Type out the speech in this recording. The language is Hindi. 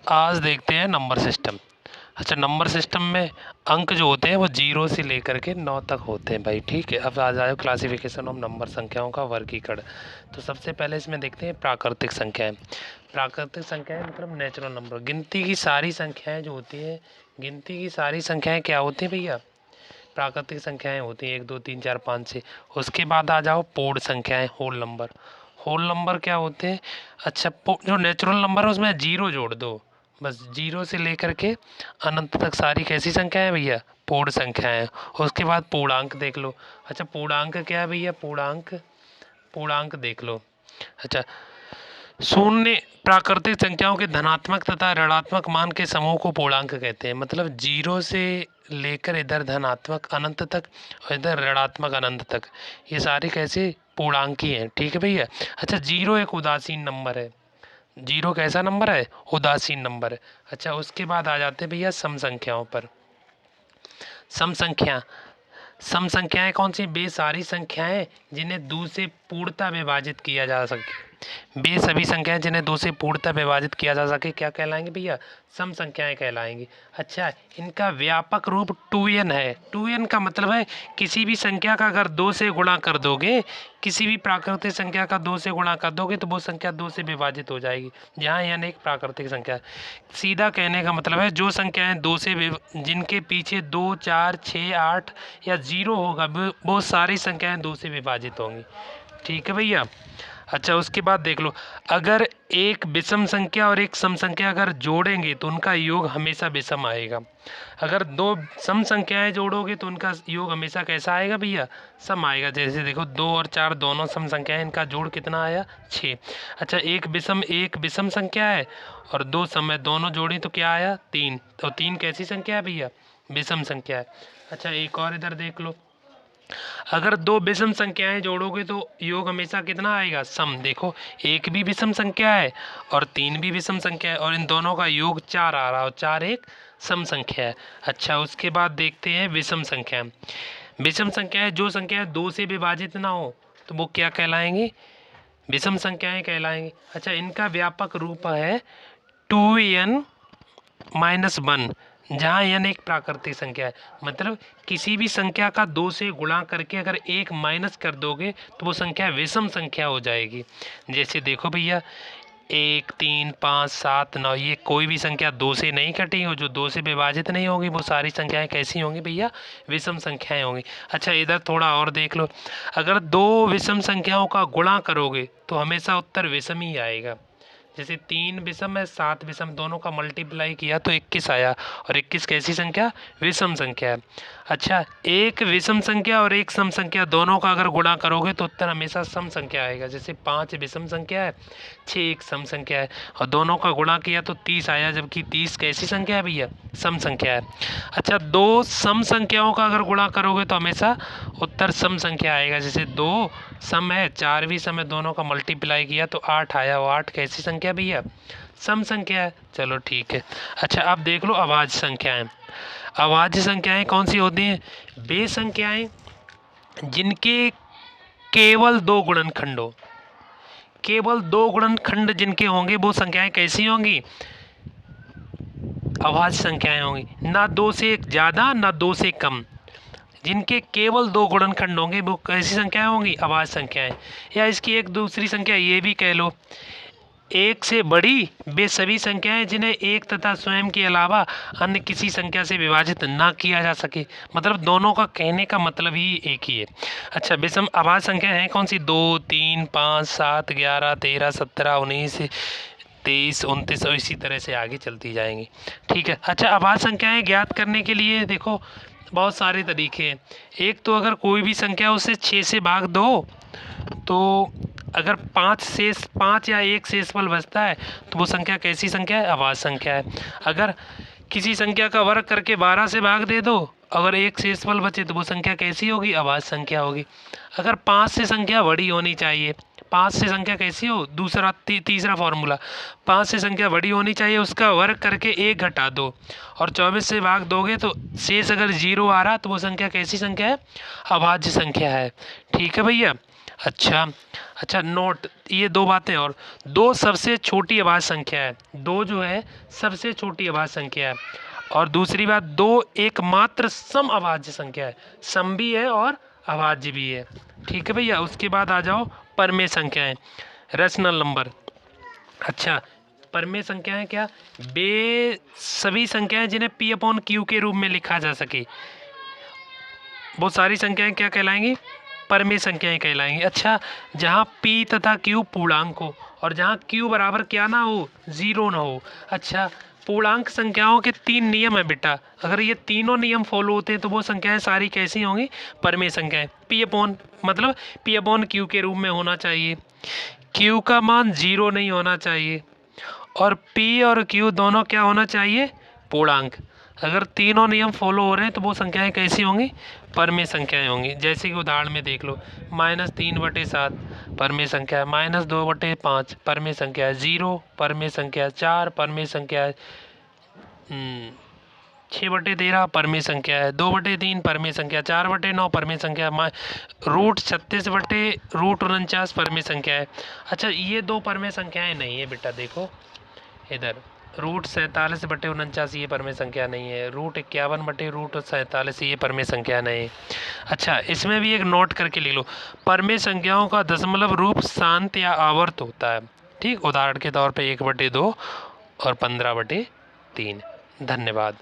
आज देखते हैं नंबर सिस्टम। अच्छा, नंबर सिस्टम में अंक जो होते हैं वो 0 से लेकर के 9 तक होते हैं भाई। ठीक है, अब आ जाए क्लासिफिकेशन ऑफ नंबर, संख्याओं का वर्गीकरण। तो सबसे पहले इसमें देखते हैं प्राकृतिक संख्याएं। प्राकृतिक संख्याएं मतलब नेचुरल नंबर। गिनती की सारी संख्याएं जो होती हैं, गिनती की सारी संख्याएं क्या होती हैं भैया? प्राकृतिक संख्याएं होती हैं, 1 2 3 4 5 6। उसके बाद आ जाओ पूर्ण संख्याएं, होल नंबर। होल नंबर क्या होते हैं? अच्छा, जो नेचुरल नंबर है उसमें 0 जोड़ दो, बस 0 से लेकर के अनंत तक सारी कैसी संख्या है भैया? पूर्ण संख्या है। उसके बाद पूर्णांक देख लो। अच्छा, पूर्णांक क्या है भैया? पूर्णांक, पूर्णांक देख लो। अच्छा, शून्य प्राकृतिक संख्याओं के धनात्मक तथा ऋणात्मक मान के समूह को पूर्णांक कहते हैं। मतलब 0 से लेकर इधर धनात्मक अनंत तक और इधर ऋणात्मक अनंत तक, ये सारे कैसे? पूर्णांक ही हैं। ठीक है भैया। अच्छा, 0 एक उदासीन नंबर है। 0 कैसा नंबर है? उदासीन नंबर है। अच्छा, उसके बाद आ जाते हैं भैया सम संख्याओं पर। सम संख्या, सम संख्याएं कौन सी? वे सारी संख्याएं जिन्हें 2 से पूर्णतः विभाजित किया जा सके। वे सभी संख्याएं जिन्हें 2 से पूर्णतः विभाजित किया जा सके क्या कहलाएंगे भैया? सम संख्याएं कहलाएंगी। अच्छा, इनका व्यापक रूप 2n है। 2n का मतलब है किसी भी संख्या का अगर 2 से गुणा कर दोगे, किसी भी प्राकृतिक संख्या का 2 से गुणा कर दोगे तो वो संख्या 2 से विभाजित हो जाएगी। जहाँ n एक प्राकृतिक संख्या है। सीधा कहने का मतलब है जो संख्याएं 2 से जिनके पीछे 2 4 6 8 या 0 होगा, वो सारी संख्याएं 2 से विभाजित होंगी। ठीक है भैया। अच्छा, उसके बाद देख लो, अगर एक विषम संख्या और एक सम संख्या अगर जोड़ेंगे तो उनका योग हमेशा विषम आएगा। अगर दो सम संख्याएं जोड़ोगे तो उनका योग हमेशा कैसा आएगा भैया? सम आएगा। जैसे देखो 2 और 4 दोनों सम संख्याएं, इनका जोड़ कितना आया? 6। अच्छा, एक विषम संख्या है और 2 सम है, दोनों जोड़ी तो क्या आया? 3। तो 3 कैसी संख्या है भैया? विषम संख्या है। अच्छा, एक और इधर देख लो, अगर 2 विषम संख्याएं जोड़ोगे तो योग हमेशा कितना आएगा? सम। देखो, 1 भी विषम संख्या है और 3 भी विषम संख्या है और इन दोनों का योग 4 आ रहा है और 4 एक सम संख्या है। अच्छा, उसके बाद देखते हैं विषम संख्या। विषम संख्याएं जो संख्याएं 2 से विभाजित ना हो तो वो क्या कहलाएंगी? विषम संख्याएं कहलाएंगी। अच्छा, इनका व्यापक रूप है 2n-1, जहाँ n एक प्राकृतिक संख्या है। मतलब किसी भी संख्या का 2 से गुणा करके अगर 1 माइनस कर दोगे तो वो संख्या विषम संख्या हो जाएगी। जैसे देखो भैया, 1 3 5 7 9, ये कोई भी संख्या 2 से नहीं कटी हो, जो 2 से विभाजित नहीं होगी, वो सारी संख्याएं कैसी होंगी भैया? विषम संख्याएं होंगी। अच्छा, इधर थोड़ा और देख लो, अगर 2 विषम संख्याओं का गुणा करोगे तो हमेशा उत्तर विषम ही आएगा। जैसे 3 विषम है, 7 विषम, दोनों का मल्टीप्लाई किया तो 21 आया और 21 कैसी संख्या? विषम संख्या है। अच्छा, एक विषम संख्या और एक सम संख्या दोनों का अगर गुणा करोगे तो उत्तर हमेशा सम संख्या आएगा। जैसे 5 विषम संख्या है, 6 एक सम संख्या है और दोनों का गुणा किया तो 30 आया, जबकि 30 कैसी संख्या है भैया? सम संख्या है। अच्छा, 2 सम संख्याओं का अगर गुणा करोगे तो हमेशा उत्तर सम संख्या आएगा। जैसे 2 सम है, 4 भी सम है, दोनों का मल्टीप्लाई किया तो 8 आया, वो 8 कैसी संख्या भैया? सम संख्या है। चलो ठीक है। अच्छा, अब देख लो अभाज्य संख्याएं। अभाज्य संख्याएं कौन सी होती हैं? वे संख्याएं जिनके केवल 2 गुणनखंड हो। केवल 2 गुणनखंड जिनके होंगे वो संख्याएं कैसी होंगी? अभाज्य संख्याएं होंगी। ना 2 से ज़्यादा ना 2 से कम, जिनके केवल 2 गुणनखंड होंगे वो कैसी संख्याएं होंगी? अभाज्य संख्याएं। या इसकी एक दूसरी संख्या ये भी कह लो, 1 से बड़ी वे सभी संख्याएं जिन्हें 1 तथा स्वयं के अलावा अन्य किसी संख्या से विभाजित ना किया जा सके। मतलब दोनों का कहने का मतलब ही एक ही है। अच्छा, विषम अभाज्य संख्या है कौन सी? 2 3 5 7 11 13 17 19 23 29 और इसी तरह से आगे चलती जाएंगी। ठीक है। अच्छा, अभाज्य संख्याएं ज्ञात करने के लिए देखो बहुत सारे तरीके हैं। एक तो अगर कोई भी संख्या उसे 6 से भाग दो तो अगर 5 या 1 शेषफल बचता है तो वो संख्या कैसी संख्या है? अभाज्य संख्या है। अगर किसी संख्या का वर्ग करके 12 से भाग दे दो, अगर 1 शेषफल बचे तो वो संख्या कैसी होगी? अभाज्य संख्या होगी। अगर 5 से संख्या बड़ी होनी चाहिए, 5 से संख्या कैसी हो? दूसरा तीसरा फॉर्मूला, 5 से संख्या बड़ी होनी चाहिए, उसका वर्ग करके 1 घटा दो और 24 से भाग दोगे तो शेष अगर 0 आ रहा तो वो संख्या कैसी संख्या है? अभाज्य संख्या है। ठीक है भैया। अच्छा अच्छा, नोट ये दो बातें और, दो सबसे छोटी आवाज़ संख्या है, दो जो है सबसे छोटी आवाज़ संख्या है, और दूसरी बात दो एकमात्र सम आवाज़ संख्या है, सम भी है और आवाज़ भी है। ठीक है भैया, उसके बाद आ जाओ परमेय संख्याएं, रैशनल नंबर। अच्छा, परमेय संख्याएं क्या, वे सभी संख्याएं जिन्हें पी अपॉन क्यू के रूप में लिखा जा सके, वो सारी संख्याएं क्या कहलाएंगी, परमेय संख्याएं कहलाएंगी। अच्छा, जहाँ p तथा q पूर्णांक हो और जहाँ q बराबर क्या ना हो, जीरो ना हो। अच्छा, पूर्णांक संख्याओं के तीन नियम है बेटा, अगर ये तीनों नियम फॉलो होते हैं तो वो संख्याएं सारी कैसी होंगी, परमेय संख्याएं। p अपॉन मतलब p अपॉन q के रूप में होना चाहिए, q का मान जीरो नहीं होना चाहिए, और p और q दोनों क्या होना चाहिए, पूर्णांक। अगर तीनों नियम फॉलो हो रहे हैं तो वो संख्याएं कैसी होंगी, परमेय संख्याएं होंगी। जैसे कि उदाहरण में देख लो, -3/7 परमेय संख्या है, -2/5 परमेय संख्या है, 0 परमेय संख्या है, 4 परमेय संख्या है, 6/13 परमेय संख्या है, 2/3 परमेय संख्या, 4/9 परमेय संख्या है, √36/√49 परमेय संख्या है। अच्छा, ये दो परमेय संख्याएं नहीं है बेटा, देखो इधर, √47/49 ये परमेय संख्या नहीं है, √51/√47 ये परमेय संख्या नहीं है। अच्छा, इसमें भी एक नोट करके लिख लो, परमेय संख्याओं का दशमलव रूप शांत या आवर्त होता है। ठीक, उदाहरण के तौर पे 1/2 और 15/3। धन्यवाद।